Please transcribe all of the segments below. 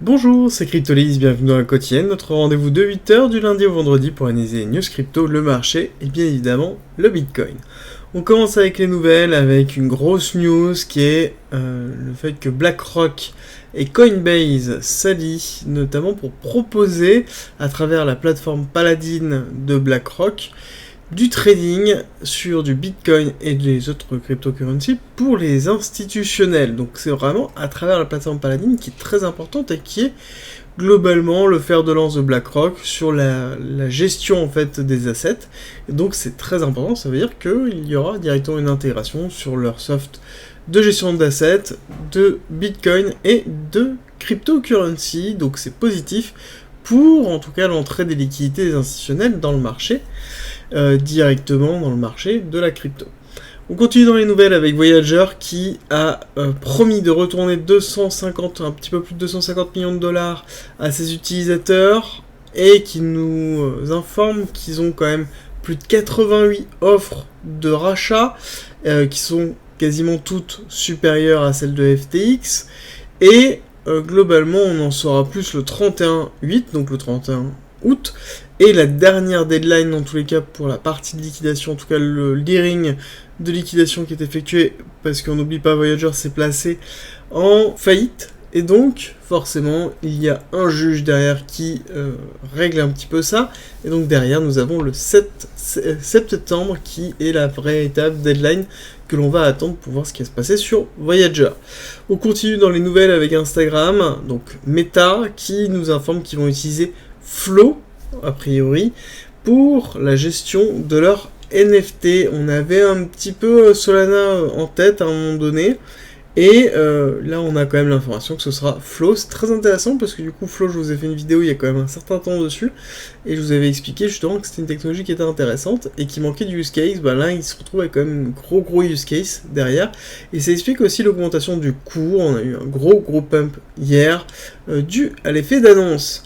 Bonjour, c'est Cryptolis, bienvenue dans la quotidienne, notre rendez-vous de 8h du lundi au vendredi pour analyser les news crypto, le marché et bien évidemment le Bitcoin. On commence avec les nouvelles avec une grosse news qui est le fait que BlackRock et Coinbase s'allient notamment pour proposer à travers la plateforme Paladin de BlackRock du trading sur du Bitcoin et des autres cryptocurrencies pour les institutionnels. Donc c'est vraiment à travers la plateforme Paladin qui est très importante et qui est globalement le fer de lance de BlackRock sur la gestion en fait des assets. Et donc c'est très important, ça veut dire qu'il y aura directement une intégration sur leur soft de gestion d'assets, de Bitcoin et de cryptocurrency. Donc c'est positif pour en tout cas l'entrée des liquidités des institutionnels dans le marché. Directement dans le marché de la crypto. On continue dans les nouvelles avec Voyager qui a promis de retourner un petit peu plus de 250 millions de dollars à ses utilisateurs et qui nous informe qu'ils ont quand même plus de 88 offres de rachat qui sont quasiment toutes supérieures à celles de FTX et globalement on en saura plus le 31/8, donc le 31 août, et la dernière deadline dans tous les cas pour la partie de liquidation, en tout cas le clearing de liquidation qui est effectué, parce qu'on n'oublie pas Voyager s'est placé en faillite, et donc forcément il y a un juge derrière qui règle un petit peu ça, et donc derrière nous avons le 7 septembre qui est la véritable deadline que l'on va attendre pour voir ce qui va se passer sur Voyager. On continue dans les nouvelles avec Instagram, donc Meta qui nous informe qu'ils vont utiliser Flow, a priori, pour la gestion de leur NFT. On avait un petit peu Solana en tête à un moment donné, et là on a quand même l'information que ce sera Flow. C'est très intéressant parce que du coup Flow, je vous ai fait une vidéo il y a quand même un certain temps dessus, et je vous avais expliqué justement que c'était une technologie qui était intéressante et qui manquait du use case. Là il se retrouve avec quand même un gros use case derrière, et ça explique aussi l'augmentation du cours. On a eu un gros pump hier dû à l'effet d'annonce.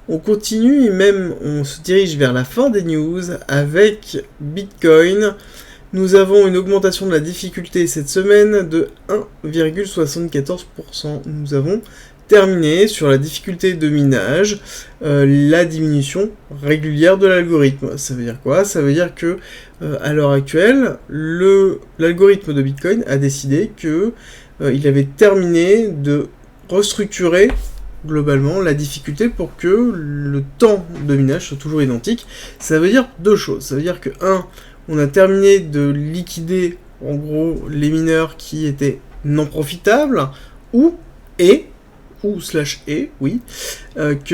On continue et même on se dirige vers la fin des news avec Bitcoin. Nous avons une augmentation de la difficulté cette semaine de 1,74%. Nous avons terminé sur la difficulté de minage, la diminution régulière de l'algorithme. Ça veut dire quoi? Ça veut dire que à l'heure actuelle, l'algorithme de Bitcoin a décidé que il avait terminé de restructurer globalement la difficulté pour que le temps de minage soit toujours identique. Ça veut dire deux choses. Ça veut dire que on a terminé de liquider en gros les mineurs qui étaient non profitables, que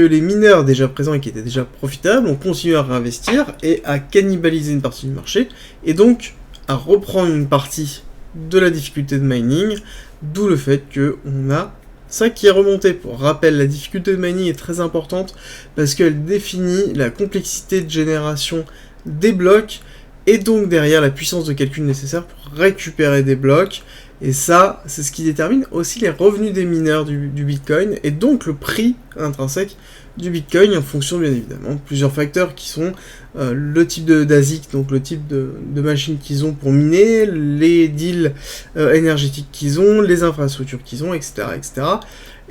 les mineurs déjà présents et qui étaient déjà profitables ont continué à réinvestir et à cannibaliser une partie du marché, et donc à reprendre une partie de la difficulté de mining, d'où le fait qu'on a ça qui est remonté. Pour rappel, la difficulté de mining est très importante parce qu'elle définit la complexité de génération des blocs et donc derrière la puissance de calcul nécessaire pour récupérer des blocs. Et ça, c'est ce qui détermine aussi les revenus des mineurs du Bitcoin et donc le prix intrinsèque du Bitcoin en fonction bien évidemment de plusieurs facteurs qui sont le type d'ASIC, donc le type de machine qu'ils ont pour miner, les deals énergétiques qu'ils ont, les infrastructures qu'ils ont, etc., etc.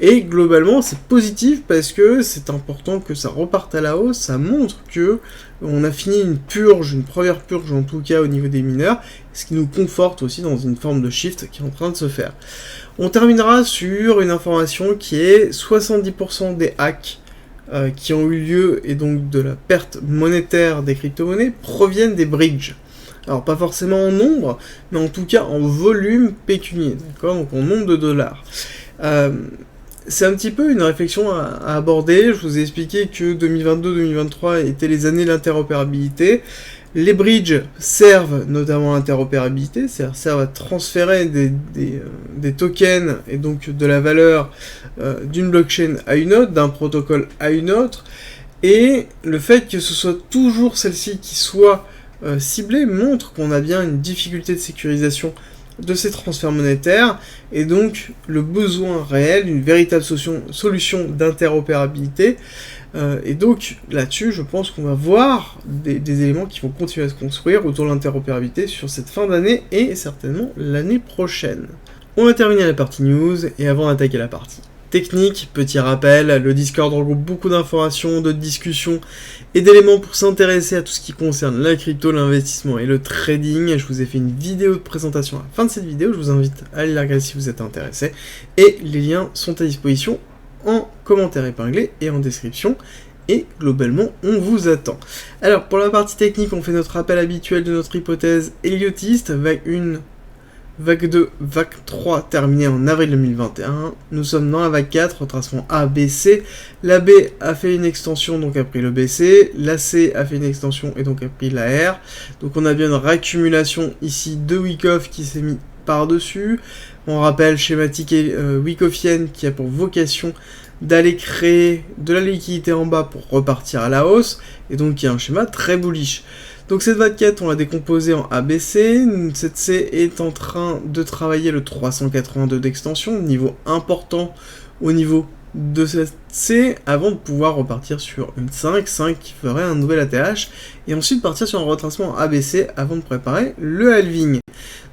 Et globalement c'est positif parce que c'est important que ça reparte à la hausse. Ça montre que on a fini une première purge en tout cas au niveau des mineurs, ce qui nous conforte aussi dans une forme de shift qui est en train de se faire. On terminera sur une information qui est 70% des hacks qui ont eu lieu et donc de la perte monétaire des crypto-monnaies proviennent des bridges. Alors pas forcément en nombre, mais en tout cas en volume pécunier, d'accord, donc en nombre de dollars. C'est un petit peu une réflexion à aborder. Je vous ai expliqué que 2022-2023 étaient les années de l'interopérabilité. Les bridges servent notamment à l'interopérabilité, c'est-à-dire servent à transférer des tokens et donc de la valeur d'une blockchain à une autre, d'un protocole à une autre, et le fait que ce soit toujours celle-ci qui soit ciblée montre qu'on a bien une difficulté de sécurisation de ces transferts monétaires, et donc le besoin réel d'une véritable solution d'interopérabilité. Et donc là-dessus, je pense qu'on va voir des éléments qui vont continuer à se construire autour de l'interopérabilité sur cette fin d'année et certainement l'année prochaine. On va terminer la partie news, et avant d'attaquer la partie technique. Petit rappel, le Discord regroupe beaucoup d'informations, de discussions et d'éléments pour s'intéresser à tout ce qui concerne la crypto, l'investissement et le trading. Je vous ai fait une vidéo de présentation à la fin de cette vidéo, je vous invite à aller la regarder si vous êtes intéressé. Et les liens sont à disposition en commentaire épinglé et en description. Et globalement, on vous attend. Alors, pour la partie technique, on fait notre rappel habituel de notre hypothèse héliotiste, vague 1, vague 2, vague 3 terminée en avril 2021. Nous sommes dans la vague 4, retracement A, B, C. La B a fait une extension, donc a pris le BC. La C a fait une extension et donc a pris la R. Donc on a bien une réaccumulation ici de Wyckoff qui s'est mis par-dessus. On rappelle schématique Wyckofienne qui a pour vocation d'aller créer de la liquidité en bas pour repartir à la hausse, et donc il y a un schéma très bullish. Donc cette vague 4, on l'a décomposée en ABC, cette C est en train de travailler le 382 d'extension, niveau important au niveau de cette C, avant de pouvoir repartir sur une 5 qui ferait un nouvel ATH, et ensuite partir sur un retracement ABC avant de préparer le halving.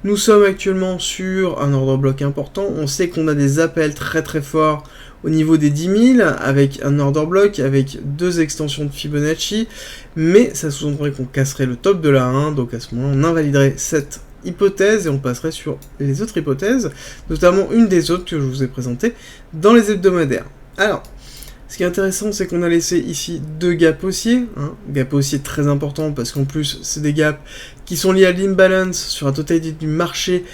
Nous sommes actuellement sur un order block important, on sait qu'on a des appels très très forts au niveau des 10 000, avec un order block, avec 2 extensions de Fibonacci, mais ça sous-entendrait qu'on casserait le top de la 1, donc à ce moment-là, on invaliderait cette hypothèse et on passerait sur les autres hypothèses, notamment une des autres que je vous ai présentées dans les hebdomadaires. Alors, ce qui est intéressant, c'est qu'on a laissé ici 2 gaps haussiers, gap haussier très important parce qu'en plus, c'est des gaps qui sont liés à l'imbalance sur la totalité du marché.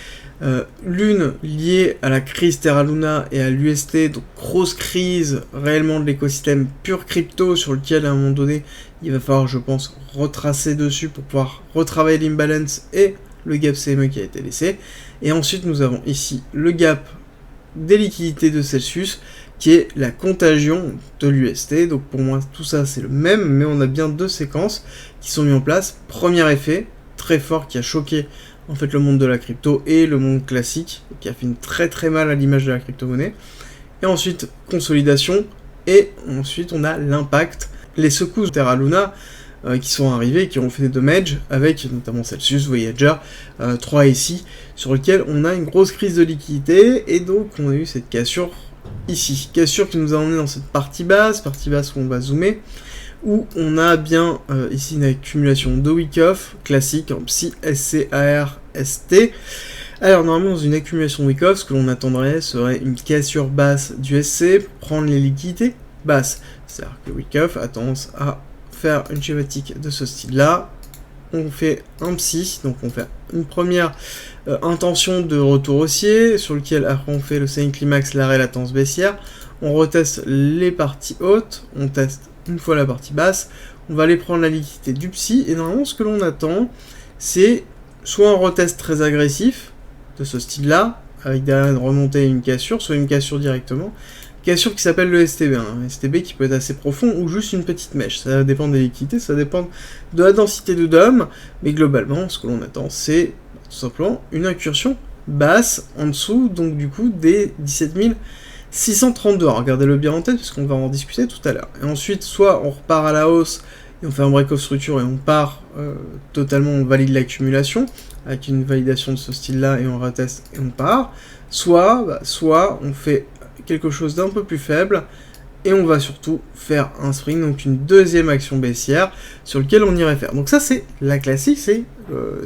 L'une liée à la crise Terra Luna et à l'UST, donc grosse crise réellement de l'écosystème pur crypto sur lequel à un moment donné il va falloir, je pense, retracer dessus pour pouvoir retravailler l'imbalance et le gap CME qui a été laissé. Et ensuite nous avons ici le gap des liquidités de Celsius qui est la contagion de l'UST. Donc pour moi tout ça c'est le même, mais on a bien 2 séquences qui sont mises en place. Premier effet très fort qui a choqué en fait le monde de la crypto et le monde classique, qui a fait une très mal à l'image de la crypto-monnaie. Et ensuite, consolidation, et ensuite on a l'impact, les secousses de Terra Luna qui sont arrivées, qui ont fait des damages, avec notamment Celsius, Voyager, 3 ici, sur lequel on a une grosse crise de liquidité, et donc on a eu cette cassure ici. Cassure qui nous a emmené dans cette partie basse où on va zoomer, où on a bien ici une accumulation de Wyckoff classique en Psy, SC, AR, ST. Alors normalement dans une accumulation de Wyckoff, ce que l'on attendrait serait une cassure basse du SC pour prendre les liquidités basses. C'est-à-dire que Wyckoff a tendance à faire une schématique de ce style-là. On fait un Psy, donc on fait une première intention de retour haussier, sur lequel après on fait le selling climax, l'arrêt latence baissière. On reteste les parties hautes, on teste une fois la partie basse, on va aller prendre la liquidité du Psy, et normalement ce que l'on attend, c'est soit un retest très agressif, de ce style-là, avec derrière une remontée et une cassure, soit une cassure directement, cassure qui s'appelle le STB, un STB qui peut être assez profond, ou juste une petite mèche, ça dépend des liquidités, ça dépend de la densité de DOM, mais globalement, ce que l'on attend, c'est tout simplement une incursion basse, en dessous, donc du coup, des 17 632, regardez-le bien en tête, parce qu'on va en discuter tout à l'heure. Et ensuite, soit on repart à la hausse, et on fait un break-off structure, et on part totalement, on valide l'accumulation, avec une validation de ce style-là, et on reteste, et on part. Soit on fait quelque chose d'un peu plus faible, et on va surtout faire un spring, donc une deuxième action baissière, sur lequel on irait faire. Donc ça, c'est la classique, c'est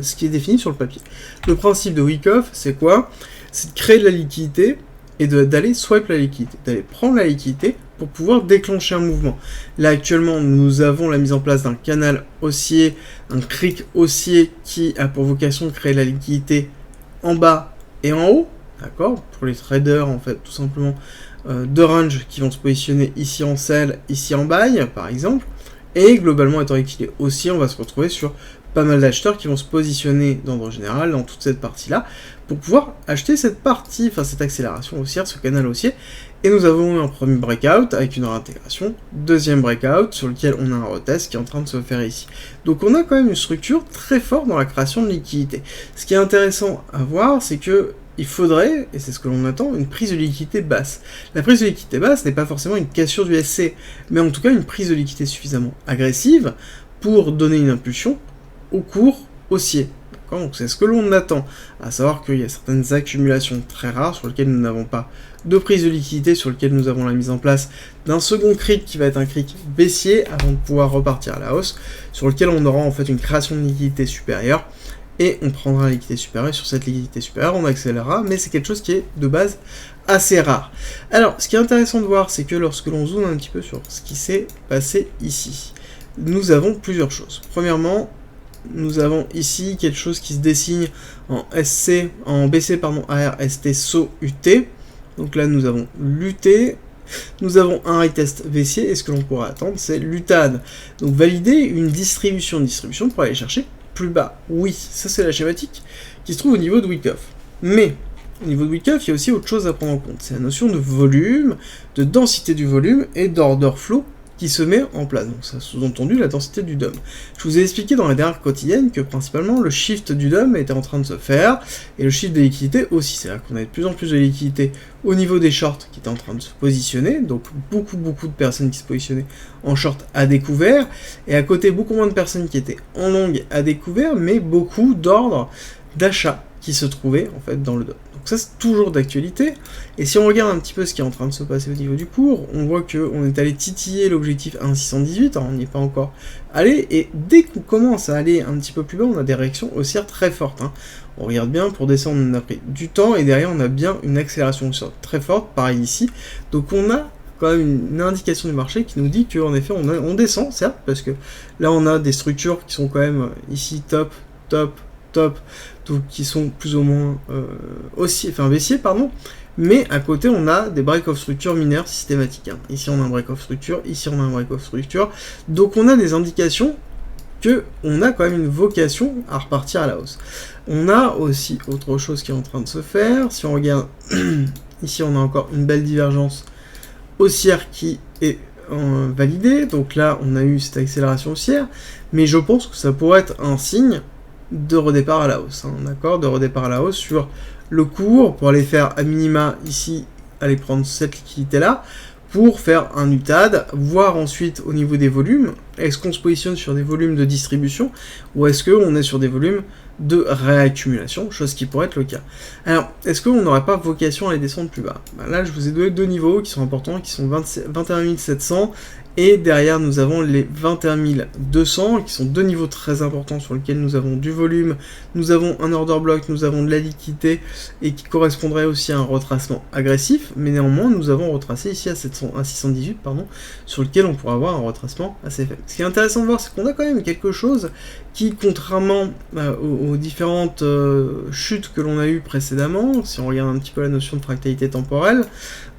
ce qui est défini sur le papier. Le principe de Wyckoff, c'est quoi? C'est de créer de la liquidité, et d'aller swipe la liquidité, d'aller prendre la liquidité pour pouvoir déclencher un mouvement. Là actuellement nous avons la mise en place d'un canal haussier, un cric haussier qui a pour vocation de créer la liquidité en bas et en haut, d'accord, pour les traders en fait tout simplement de range qui vont se positionner ici en sell, ici en buy par exemple, et globalement étant équilibré haussier, on va se retrouver sur pas mal d'acheteurs qui vont se positionner d'ordre général dans toute cette partie-là pour pouvoir acheter cette partie, enfin cette accélération haussière, ce canal haussier. Et nous avons eu un premier breakout avec une réintégration, deuxième breakout sur lequel on a un retest qui est en train de se faire ici. Donc on a quand même une structure très forte dans la création de liquidité. Ce qui est intéressant à voir, c'est que il faudrait, et c'est ce que l'on attend, une prise de liquidité basse. La prise de liquidité basse n'est pas forcément une cassure du SC, mais en tout cas une prise de liquidité suffisamment agressive pour donner une impulsion au cours haussier. Donc c'est ce que l'on attend, à savoir qu'il y a certaines accumulations très rares sur lesquelles nous n'avons pas de prise de liquidité sur lequel nous avons la mise en place d'un second cric qui va être un cric baissier avant de pouvoir repartir à la hausse, sur lequel on aura en fait une création de liquidité supérieure et on prendra la liquidité supérieure. Sur cette liquidité supérieure, on accélérera, mais c'est quelque chose qui est de base assez rare. Alors, ce qui est intéressant de voir, c'est que lorsque l'on zoome un petit peu sur ce qui s'est passé ici, nous avons plusieurs choses. Premièrement, nous avons ici quelque chose qui se dessine en BC ARST SO UT. Donc là, nous avons l'UT. Nous avons un retest baissier, et ce que l'on pourra attendre, c'est l'UTAD. Donc valider une distribution pour aller chercher plus bas. Oui, ça c'est la schématique qui se trouve au niveau de Wyckoff. Mais au niveau de Wyckoff, il y a aussi autre chose à prendre en compte. C'est la notion de volume, de densité du volume et d'order flow qui se met en place. Donc ça sous-entendu la densité du DOM. Je vous ai expliqué dans la dernière quotidienne que principalement le shift du DOM était en train de se faire, et le shift des liquidités aussi. C'est-à-dire qu'on avait de plus en plus de liquidités au niveau des shorts qui étaient en train de se positionner, donc beaucoup de personnes qui se positionnaient en short à découvert, et à côté beaucoup moins de personnes qui étaient en long à découvert, mais beaucoup d'ordres d'achat qui se trouvaient en fait dans le DOM. Donc ça c'est toujours d'actualité, et si on regarde un petit peu ce qui est en train de se passer au niveau du cours, on voit qu'on est allé titiller l'objectif 1,618, alors on n'y est pas encore allé, et dès qu'on commence à aller un petit peu plus bas, on a des réactions haussières très fortes. On regarde bien, pour descendre on a pris du temps, et derrière on a bien une accélération haussière très forte, pareil ici, donc on a quand même une indication du marché qui nous dit qu'en effet on descend, certes, parce que là on a des structures qui sont quand même ici top, donc qui sont plus ou moins baissiers, mais à côté on a des break-off structures mineures systématiques. Ici on a un break-off structure, ici on a un break-off structure, donc on a des indications que on a quand même une vocation à repartir à la hausse. On a aussi autre chose qui est en train de se faire. Si on regarde ici, on a encore une belle divergence haussière qui est validée, donc là on a eu cette accélération haussière, mais je pense que ça pourrait être un signe de redépart à la hausse, d'accord, de redépart à la hausse sur le cours, pour aller faire à minima ici, aller prendre cette liquidité là, pour faire un UTAD, voir ensuite au niveau des volumes, est-ce qu'on se positionne sur des volumes de distribution, ou est-ce qu'on est sur des volumes de réaccumulation, chose qui pourrait être le cas. Alors, est-ce qu'on n'aurait pas vocation à les descendre plus bas? Là, je vous ai donné deux niveaux qui sont importants, qui sont 21 700, et derrière, nous avons les 21 200, qui sont deux niveaux très importants sur lesquels nous avons du volume, nous avons un order block, nous avons de la liquidité, et qui correspondrait aussi à un retracement agressif, mais néanmoins, nous avons retracé ici à 618, sur lequel on pourrait avoir un retracement assez faible. Ce qui est intéressant de voir, c'est qu'on a quand même quelque chose qui, contrairement aux différentes chutes que l'on a eues précédemment, si on regarde un petit peu la notion de fractalité temporelle,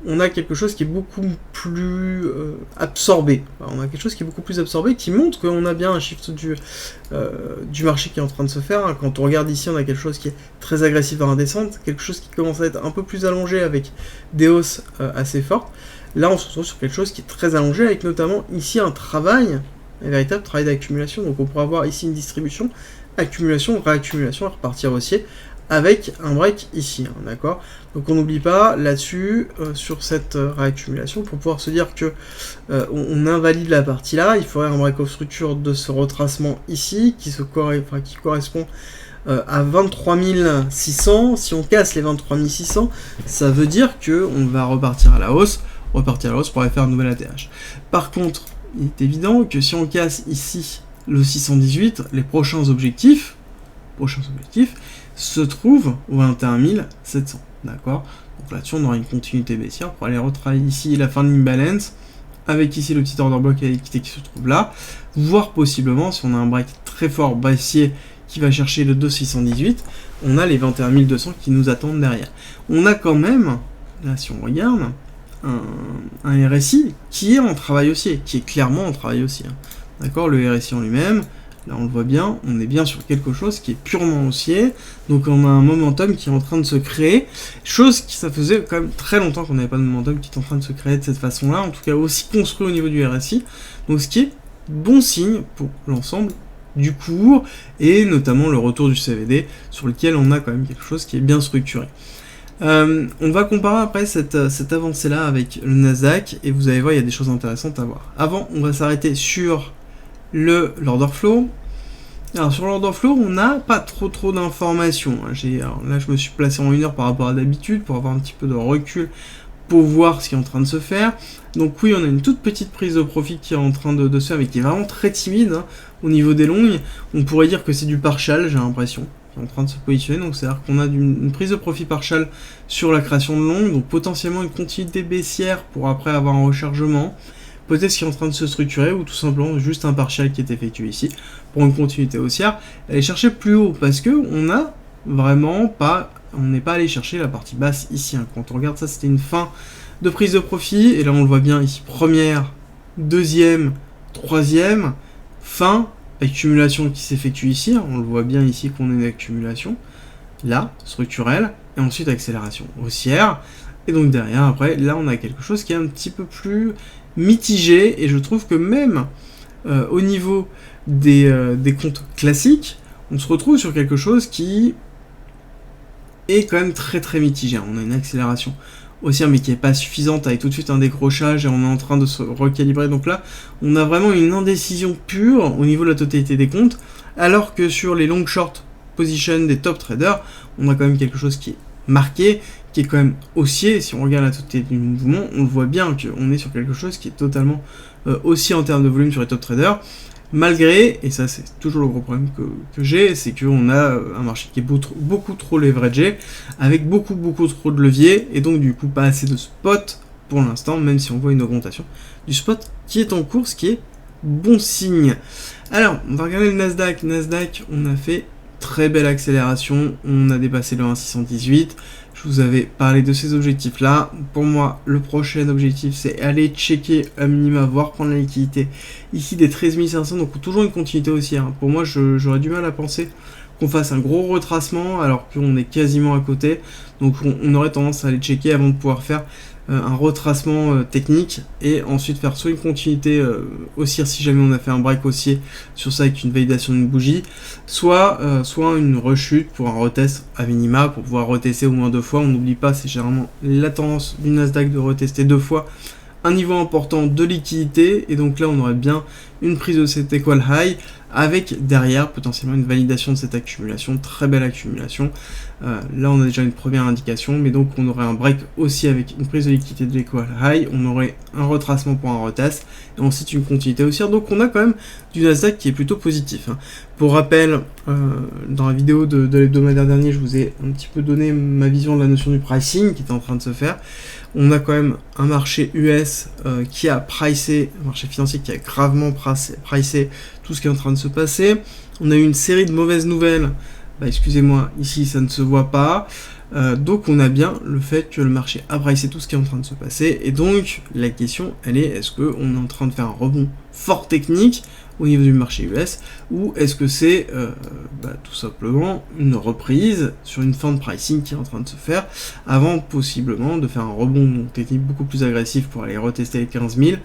on a quelque chose qui est beaucoup plus absorbé. On a quelque chose qui est beaucoup plus absorbé, qui montre qu'on a bien un shift du marché qui est en train de se faire. Quand on regarde ici, on a quelque chose qui est très agressif dans la descente, quelque chose qui commence à être un peu plus allongé avec des hausses assez fortes. Là, on se retrouve sur quelque chose qui est très allongé, avec notamment ici un véritable travail d'accumulation. Donc on pourra avoir ici une distribution, accumulation, réaccumulation, à repartir haussier, avec un break ici, d'accord. Donc on n'oublie pas là-dessus, sur cette réaccumulation, pour pouvoir se dire que on invalide la partie là, il faudrait un break of structure de ce retracement ici, qui correspond à 23 600. Si on casse les 23 600, ça veut dire que on va repartir à la hausse pour aller faire un nouvel ATH. Par contre, il est évident que si on casse ici le 618, les prochains objectifs se trouvent au 21 700, d'accord. Donc là-dessus, on aura une continuité baissière pour aller retravailler ici la fin de l'imbalance, avec ici le petit order block à l'équité qui se trouve là, voire possiblement, si on a un break très fort baissier qui va chercher le 2618, on a les 21 200 qui nous attendent derrière. On a quand même, là si on regarde, un RSI qui est en travail haussier, qui est clairement en travail haussier. D'accord, le RSI en lui-même, là on le voit bien, on est bien sur quelque chose qui est purement haussier, donc on a un momentum qui est en train de se créer, chose qui ça faisait quand même très longtemps qu'on n'avait pas de momentum qui est en train de se créer de cette façon-là, en tout cas aussi construit au niveau du RSI, donc ce qui est bon signe pour l'ensemble du cours, et notamment le retour du CVD, sur lequel on a quand même quelque chose qui est bien structuré. On va comparer après cette avancée-là avec le Nasdaq, et vous allez voir, il y a des choses intéressantes à voir. Avant, on va s'arrêter sur l'order flow. Alors sur l'order flow, on n'a pas trop d'informations. Alors là, je me suis placé en 1 heure par rapport à d'habitude, pour avoir un petit peu de recul pour voir ce qui est en train de se faire. Donc oui, on a une toute petite prise de profit qui est en train de se faire, mais qui est vraiment très timide hein, au niveau des longues. On pourrait dire que c'est du partial, j'ai l'impression, qui est en train de se positionner. Donc c'est-à-dire qu'on a une prise de profit partial sur la création de longues, donc potentiellement une continuité baissière pour après avoir un rechargement. Peut-être ce qui est en train de se structurer, ou tout simplement juste un partial qui est effectué ici pour une continuité haussière. Aller chercher plus haut, parce que on a vraiment pas... On n'est pas allé chercher la partie basse ici. Hein. Quand on regarde ça, c'était une fin de prise de profit. Et là, on le voit bien ici. Première, deuxième, troisième, fin, accumulation qui s'effectue ici. Hein. On le voit bien ici qu'on a une accumulation. Là, structurelle. Et ensuite, accélération haussière. Et donc derrière, après, là, on a quelque chose qui est un petit peu plus mitigé. Et je trouve que même au niveau des comptes classiques, on se retrouve sur quelque chose qui... est quand même très très mitigé. On a une accélération haussière mais qui n'est pas suffisante avec tout de suite un décrochage et on est en train de se recalibrer. Donc là, on a vraiment une indécision pure au niveau de la totalité des comptes, alors que sur les long short position des top traders, on a quand même quelque chose qui est marqué, qui est quand même haussier. Si on regarde la totalité du mouvement, on le voit bien qu'on est sur quelque chose qui est totalement haussier en termes de volume sur les top traders. Malgré, et ça c'est toujours le gros problème que j'ai, c'est qu'on a un marché qui est beaucoup trop leveragé, avec beaucoup trop de leviers, et donc du coup pas assez de spot pour l'instant, même si on voit une augmentation du spot qui est en cours, ce qui est bon signe. Alors, on va regarder le Nasdaq. Nasdaq, on a fait très belle accélération, on a dépassé le 1,618. Je vous avais parlé de ces objectifs-là. Pour moi, le prochain objectif, c'est aller checker à minima, voire prendre la liquidité ici des 13 500, donc toujours une continuité haussière. Hein. Pour moi, j'aurais du mal à penser qu'on fasse un gros retracement alors qu'on est quasiment à côté. Donc on aurait tendance à aller checker avant de pouvoir faire un retracement technique et ensuite faire soit une continuité haussière si jamais on a fait un break haussier sur ça avec une validation d'une bougie, soit une rechute pour un retest à minima pour pouvoir retester au moins 2 fois. On n'oublie pas, c'est généralement la tendance du Nasdaq de retester 2 fois un niveau important de liquidité, et donc là on aurait bien une prise de cet equal high avec derrière potentiellement une validation de cette accumulation, très belle accumulation. Là on a déjà une première indication, mais donc on aurait un break aussi avec une prise de liquidité de l'equal high, on aurait un retracement pour un retest et ensuite une continuité haussière. Donc on a quand même du Nasdaq qui est plutôt positif. Hein. Pour rappel, dans la vidéo de l'hebdomadaire dernier, je vous ai un petit peu donné ma vision de la notion du pricing qui est en train de se faire. On a quand même un marché US qui a pricé, un marché financier qui a gravement pricé tout ce qui est en train de se passer. On a eu une série de mauvaises nouvelles. Excusez-moi, ici ça ne se voit pas. Donc on a bien le fait que le marché a pricé tout ce qui est en train de se passer. Et donc la question, elle est qu'on est en train de faire un rebond fort technique au niveau du marché US, ou est-ce que c'est tout simplement une reprise sur une fin de pricing qui est en train de se faire, avant possiblement de faire un rebond technique beaucoup plus agressif pour aller retester les 15 000,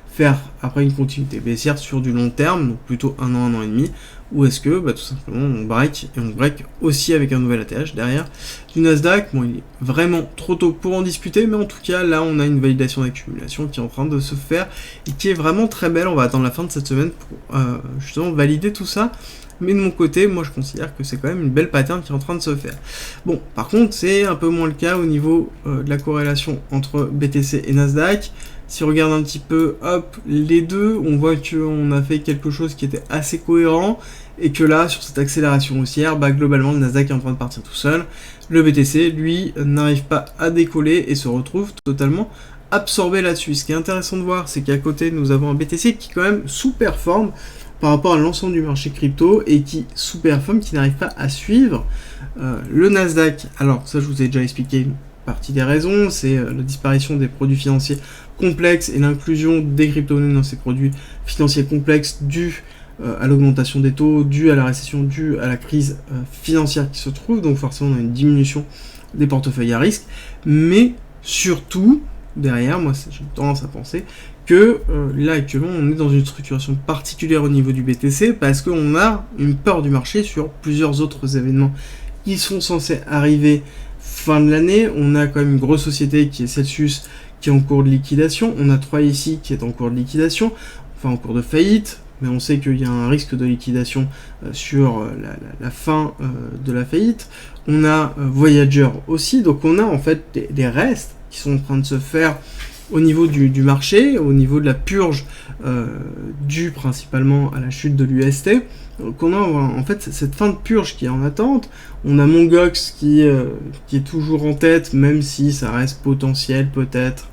faire après une continuité baissière sur du long terme, donc plutôt un an et demi, ou est-ce que tout simplement on break, et on break aussi avec un nouvel ATH derrière du Nasdaq. Bon, il est vraiment trop tôt pour en discuter, mais en tout cas là on a une validation d'accumulation qui est en train de se faire et qui est vraiment très belle. On va attendre la fin de cette semaine pour justement valider tout ça, mais de mon côté, moi je considère que c'est quand même une belle pattern qui est en train de se faire. Bon, par contre c'est un peu moins le cas au niveau de la corrélation entre BTC et Nasdaq. Si on regarde un petit peu, hop, les deux, on voit qu'on a fait quelque chose qui était assez cohérent, et que là, sur cette accélération haussière, globalement, le Nasdaq est en train de partir tout seul. Le BTC, lui, n'arrive pas à décoller et se retrouve totalement absorbé là-dessus. Ce qui est intéressant de voir, c'est qu'à côté, nous avons un BTC qui quand même sous-performe par rapport à l'ensemble du marché crypto, et qui sous-performe, qui n'arrive pas à suivre le Nasdaq. Alors, ça, je vous ai déjà expliqué une partie des raisons, c'est la disparition des produits financiers complexes et l'inclusion des crypto-monnaies dans ces produits financiers complexes dû à l'augmentation des taux, dû à la récession, dû à la crise financière qui se trouve. Donc forcément on a une diminution des portefeuilles à risque, mais surtout derrière, moi j'ai tendance à penser que là actuellement on est dans une structuration particulière au niveau du BTC, parce qu'on a une peur du marché sur plusieurs autres événements qui sont censés arriver fin de l'année. On a quand même une grosse société qui est Celsius, qui est en cours de liquidation. On a 3 ici qui est en cours de liquidation, enfin en cours de faillite, mais on sait qu'il y a un risque de liquidation sur la fin de la faillite. On a Voyager aussi, donc on a en fait des restes qui sont en train de se faire au niveau du marché, au niveau de la purge due principalement à la chute de l'UST. Donc on a en fait cette fin de purge qui est en attente. On a Mongox qui est toujours en tête, même si ça reste potentiel peut-être.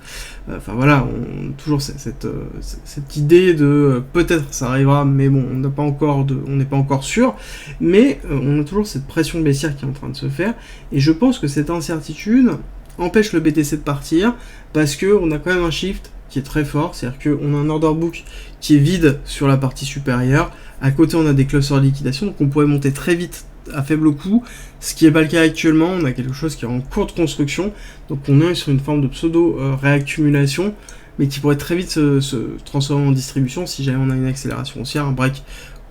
Enfin voilà, on toujours cette idée de peut-être ça arrivera, mais bon, on n'est pas encore sûr. Mais on a toujours cette pression baissière qui est en train de se faire, et je pense que cette incertitude empêche le BTC de partir, parce que on a quand même un shift qui est très fort, c'est-à-dire qu'on a un order book qui est vide sur la partie supérieure. À côté, on a des clusters de liquidation, donc on pourrait monter très vite à faible coût, ce qui n'est pas le cas actuellement. On a quelque chose qui est en cours de construction, donc on est sur une forme de pseudo-réaccumulation, mais qui pourrait très vite se transformer en distribution si jamais on a une accélération haussière, un break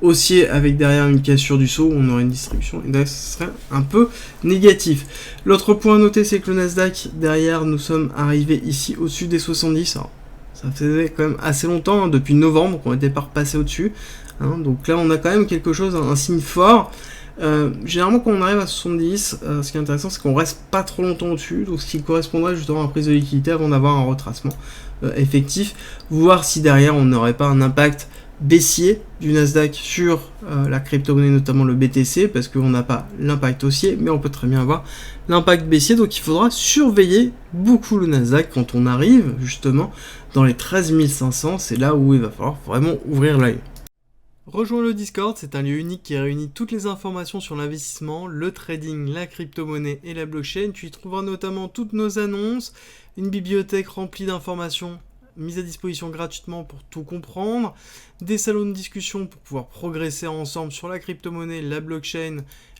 haussier avec derrière une cassure du saut, on aurait une distribution, et là ce serait un peu négatif. L'autre point à noter, c'est que le Nasdaq, derrière, nous sommes arrivés ici au-dessus des 70. Alors, ça faisait quand même assez longtemps, hein, depuis novembre, qu'on n'était pas repassé au-dessus. Hein, donc là, on a quand même quelque chose, un signe fort. Généralement, quand on arrive à 70, ce qui est intéressant, c'est qu'on reste pas trop longtemps au-dessus, donc ce qui correspondrait justement à la prise de liquidité avant d'avoir un retracement effectif, voir si derrière on n'aurait pas un impact baissier du Nasdaq sur la crypto-monnaie, notamment le BTC, parce qu'on n'a pas l'impact haussier, mais on peut très bien avoir l'impact baissier, donc il faudra surveiller beaucoup le Nasdaq quand on arrive justement dans les 13 500, c'est là où il va falloir vraiment ouvrir l'œil. Rejoins le Discord, c'est un lieu unique qui réunit toutes les informations sur l'investissement, le trading, la crypto-monnaie et la blockchain. Tu y trouveras notamment toutes nos annonces, une bibliothèque remplie d'informations mises à disposition gratuitement pour tout comprendre, des salons de discussion pour pouvoir progresser ensemble sur la crypto-monnaie, la blockchain,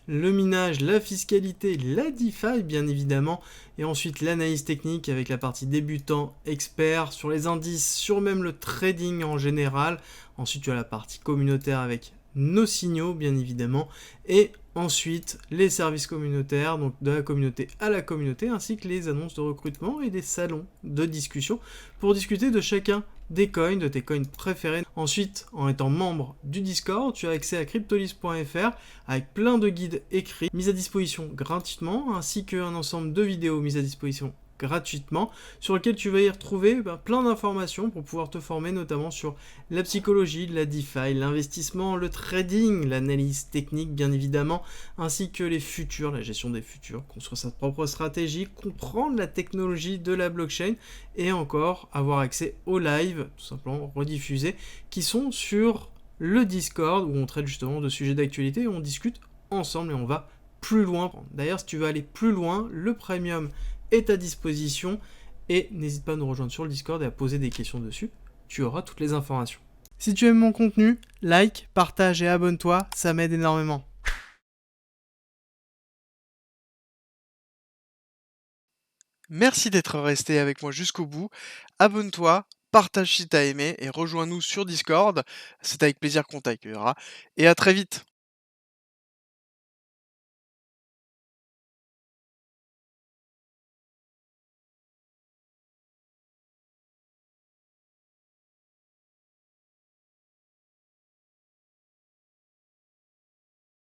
le minage, la fiscalité, la DeFi bien évidemment, et ensuite l'analyse technique avec la partie débutant, expert, sur les indices, sur même le trading en général. Ensuite tu as la partie communautaire avec nos signaux bien évidemment, et ensuite les services communautaires, donc de la communauté à la communauté, ainsi que les annonces de recrutement et des salons de discussion pour discuter de chacun des coins, de tes coins préférés. Ensuite, en étant membre du Discord, tu as accès à cryptolis.fr avec plein de guides écrits mis à disposition gratuitement, ainsi qu'un ensemble de vidéos mises à disposition gratuitement, sur lequel tu vas y retrouver plein d'informations pour pouvoir te former notamment sur la psychologie, la DeFi, l'investissement, le trading, l'analyse technique bien évidemment, ainsi que les futurs, la gestion des futurs, construire sa propre stratégie, comprendre la technologie de la blockchain et encore avoir accès aux lives, tout simplement rediffusés, qui sont sur le Discord où on traite justement de sujets d'actualité et on discute ensemble et on va plus loin. D'ailleurs, si tu veux aller plus loin, le premium est à disposition et n'hésite pas à nous rejoindre sur le Discord et à poser des questions dessus, tu auras toutes les informations. Si tu aimes mon contenu, like, partage et abonne-toi, ça m'aide énormément. Merci d'être resté avec moi jusqu'au bout, abonne-toi, partage si t'as aimé et rejoins-nous sur Discord, c'est avec plaisir qu'on t'accueillera et à très vite.